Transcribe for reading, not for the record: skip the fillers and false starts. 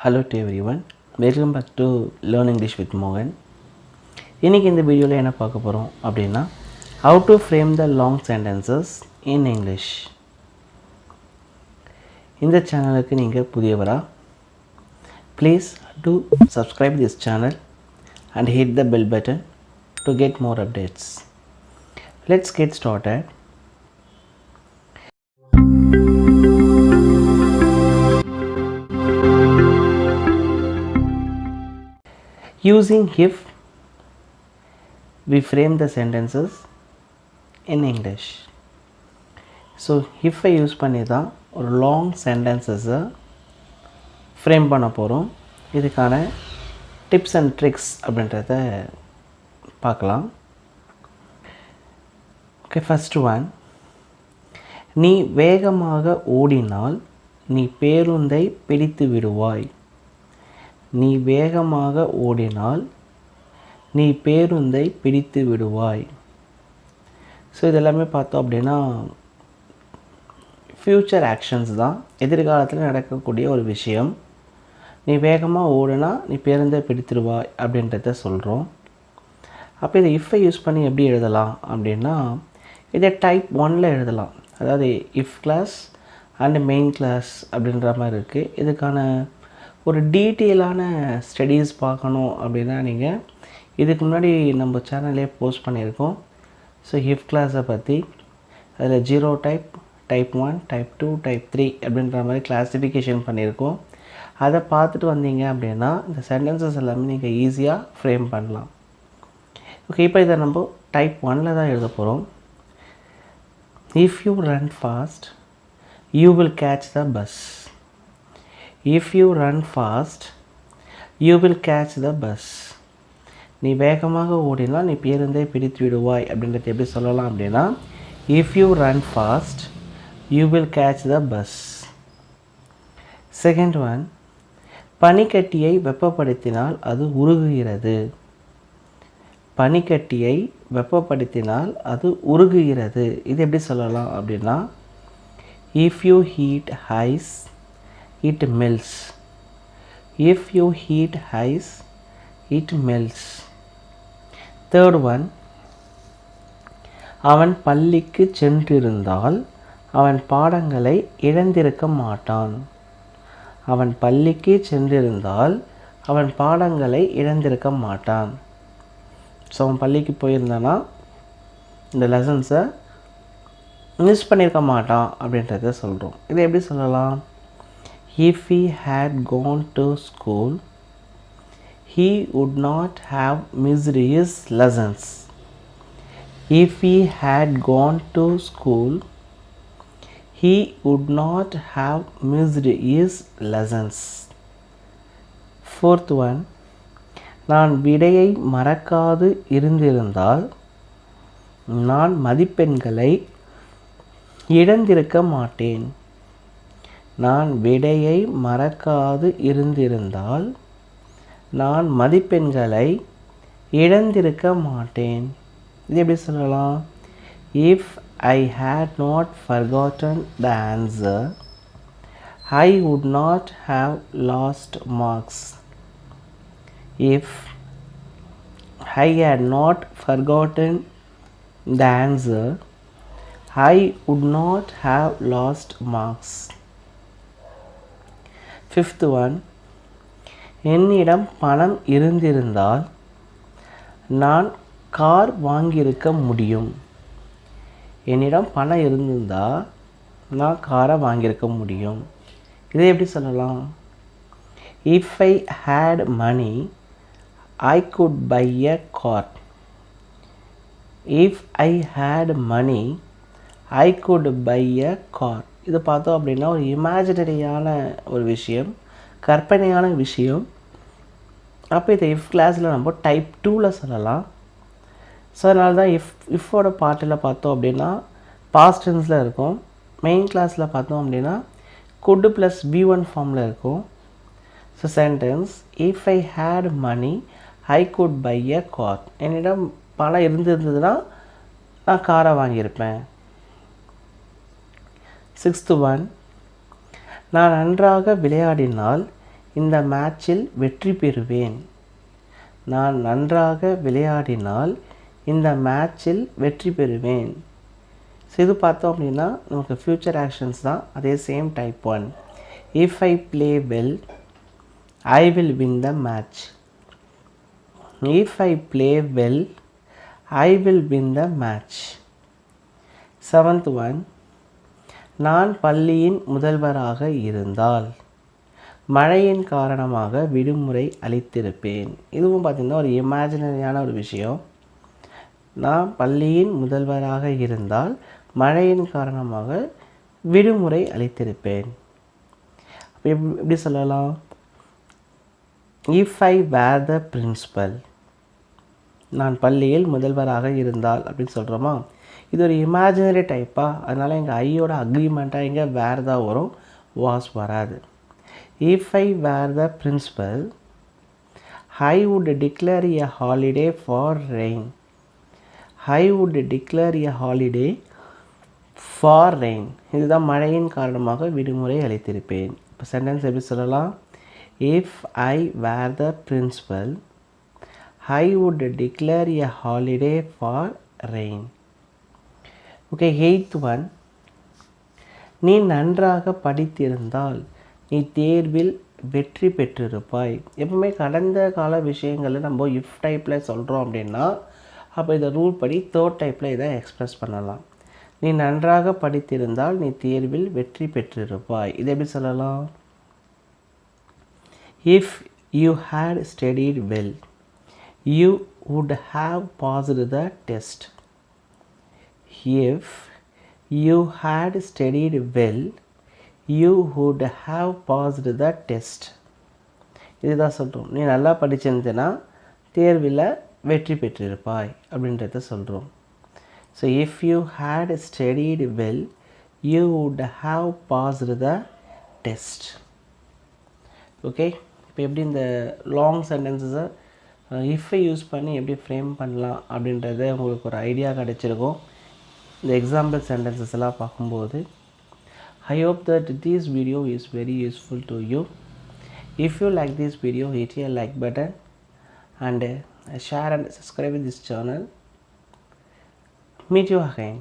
Hello to everyone. Welcome back to Learn English with Mohan. இன்னைக்கு இந்த வீடியோல என்ன பார்க்க போறோம் அப்படினா how to frame the long sentences in English. இந்த சேனலுக்கு நீங்க புதியவரா please do subscribe this channel and hit the bell button to get more updates. Let's get started. Using if, we frame the sentences in English. So, if I use பண்ணி தான் ஒரு long sentences frame பண்ண போகிறோம். இதுக்கான tips and tricks அப்படின்றத பார்க்கலாம். Okay, first one. நீ வேகமாக ஓடினால் நீ பேருந்தை பிடித்து விடுவாய். நீ வேகமாக ஓடினால் நீ பேருந்தை பிடித்து விடுவாய். ஸோ இதெல்லாமே பார்த்தோம் அப்படின்னா ஃப்யூச்சர் ஆக்ஷன்ஸ் தான், எதிர்காலத்தில் நடக்கக்கூடிய ஒரு விஷயம். நீ வேகமாக ஓடினா நீ பேருந்தை பிடித்துடுவாய் அப்படின்றத சொல்கிறோம். அப்போ இதை இஃப்பை யூஸ் பண்ணி எப்படி எழுதலாம் அப்படின்னா இதை டைப் 1ல் எழுதலாம். அதாவது if class and main clause அப்படின்ற மாதிரி இருக்குது. இதுக்கான ஒரு டீட்டெயிலான ஸ்டடீஸ் பார்க்கணும் அப்படின்னா நீங்கள் இதுக்கு முன்னாடி நம்ம சேனல்லே போஸ்ட் பண்ணியிருக்கோம். ஸோ இஃப் கிளாஸை பற்றி அதில் 0 டைப், டைப் 1, டைப் 2, டைப் 3 அப்படின்ற மாதிரி கிளாஸிஃபிகேஷன் பண்ணியிருக்கோம். அதை பார்த்துட்டு வந்தீங்க அப்படின்னா இந்த சென்டென்சஸ் எல்லாமே நீங்கள் ஈஸியாக ஃப்ரேம் பண்ணலாம். ஓகே, இப்போ இதை நம்ம டைப் 1ல் தான் எழுத போகிறோம். If you run fast you will catch the bus. If you run fast, you will catch the bus. நீ வேகமாக ஓடினால் நீ பேருந்தை பிடித்து விடுவாய் அப்படின்றத எப்படி சொல்லலாம் அப்படின்னா if you run fast, you will catch the bus. Second one, பனிக்கட்டியை வெப்பப்படுத்தினால் அது உருகுகிறது. பனிக்கட்டியை வெப்பப்படுத்தினால் அது உருகுகிறது. இது எப்படி சொல்லலாம் அப்படின்னா if you heat ice, it melts. If you heat ice, it melts. Third one, அவன் பள்ளிக்கு சென்றிருந்தால் அவன் பாடங்களை இழந்திருக்க மாட்டான். அவன் பள்ளிக்கு சென்றிருந்தால் அவன் பாடங்களை இழந்திருக்க மாட்டான். ஸோ அவன் பள்ளிக்கு போயிருந்தானா இந்த லெசன்ஸை மிஸ் பண்ணியிருக்க மாட்டான் அப்படின்றத சொல்கிறோம். இதை எப்படி சொல்லலாம்? If he had gone to school, he would not have missed his lessons. If he had gone to school, he would not have missed his lessons. Fourth one, நான் விடையை மறக்காது இருந்திருந்தால் நான் மதிப்பெண்களை இழந்திருக்க மாட்டேன். நான் விடையை மறக்காது இருந்திருந்தால் நான் மதிப்பெண்களை இழந்திருக்க மாட்டேன். இது எப்படி சொல்லலாம்? If I had not forgotten the answer, I would not have lost marks. If I had not forgotten the answer, I would not have lost marks. Fifth one, என்னிடம் பணம் இருந்திருந்தால் நான் கார் வாங்கியிருக்க முடியும். என்னிடம் பணம் இருந்திருந்தால் நான் காரை வாங்கியிருக்க முடியும். இதை எப்படி சொல்லலாம்? If I had money, I could buy a car. If I had money, I could buy a car. இது பார்த்தோம் அப்படின்னா ஒரு இமேஜினரியான ஒரு விஷயம், கற்பனையான விஷயம். அப்போ இதை இஃப் கிளாஸில் நம்ம டைப் 2ல் சொல்லலாம். ஸோ அதனால தான் இஃபோட பார்ட்டில் பார்த்தோம் அப்படின்னா பாஸ்ட் டென்ஸில் இருக்கும். மெயின் கிளாஸில் பார்த்தோம் அப்படின்னா could ப்ளஸ் V1 ஃபார்மில் இருக்கும். So sentence if I had money I could buy a car. என்னிடம் பணம் இருந்ததுன்னா நான் காரை வாங்கியிருப்பேன். சிக்ஸ்த்து ஒன், நான் நன்றாக விளையாடினால் இந்த மேட்சில் வெற்றி பெறுவேன். நான் நன்றாக விளையாடினால் இந்த மேட்சில் வெற்றி பெறுவேன். ஸோ இது பார்த்தோம் அப்படின்னா நமக்கு ஃப்யூச்சர் ஆக்ஷன்ஸ் தான். அதே same type one. If I play well I will win the match. If I play well I will win the match. Seventh one. நான் பள்ளியின் முதல்வராக இருந்தால் மழையின் காரணமாக விடுமுறை அளித்திருப்பேன். இதுவும் பார்த்திங்கன்னா ஒரு இமேஜினரியான ஒரு விஷயம். நான் பள்ளியின் முதல்வராக இருந்தால் மழையின் காரணமாக விடுமுறை அளித்திருப்பேன். அப்போ எப்படி சொல்லலாம்? If I were the principal. நான் பள்ளியில் முதல்வராக இருந்தால் அப்படின்னு சொல்கிறோமா? இது ஒரு இமேஜினரி டைப்பாக, அதனால் எங்கள் ஐயோட அக்ரிமெண்ட்டாக இங்கே வேர் தான் வரும், வாஸ் வராது. If I were the principal, I would declare a holiday for rain. I would declare a holiday for rain. இதுதான் மழையின் காரணமாக விடுமுறை அளித்திருப்பேன். இப்போ சென்டென்ஸ் எப்படி சொல்லலாம்? If I were the principal, I would declare a holiday for rain. Okay, eighth one. நீ நன்றாக படித்திருந்தால் நீ தேர்வில் வெற்றி பெற்றிருப்பாய். எப்பவுமே கடந்த கால விஷயங்களை நம்ம இஃப் டைப்பில் சொல்கிறோம் அப்படின்னா அப்போ இதை ரூல் படி தேர்ட் டைப்பில் இதை எக்ஸ்ப்ரெஸ் பண்ணலாம். நீ நன்றாக படித்திருந்தால் நீ தேர்வில் வெற்றி பெற்றிருப்பாய். இதை எப்படி சொல்லலாம்? If you had studied well you would have passed the test. If you had studied well you would have passed the test. இதுதான் சொல்கிறோம். நீ நல்லா படிச்சிருந்தேன்னா தேர்வில் வெற்றி பெற்றிருப்பாய் அப்படின்றத சொல்கிறோம். So if you had studied well you would have passed the test. Okay, இப்போ எப்படி இந்த லாங் சென்டென்சஸை இஃப்பை யூஸ் பண்ணி எப்படி ஃப்ரேம் பண்ணலாம் அப்படின்றத உங்களுக்கு ஒரு ஐடியா கிடச்சிருக்கும் இந்த எக்ஸாம்பிள் சென்டென்சஸ் எல்லாம் பார்க்கும்போது. I hope that this video is very useful to you. If you like this video, hit a like button and share and subscribe to this channel. Meet you again.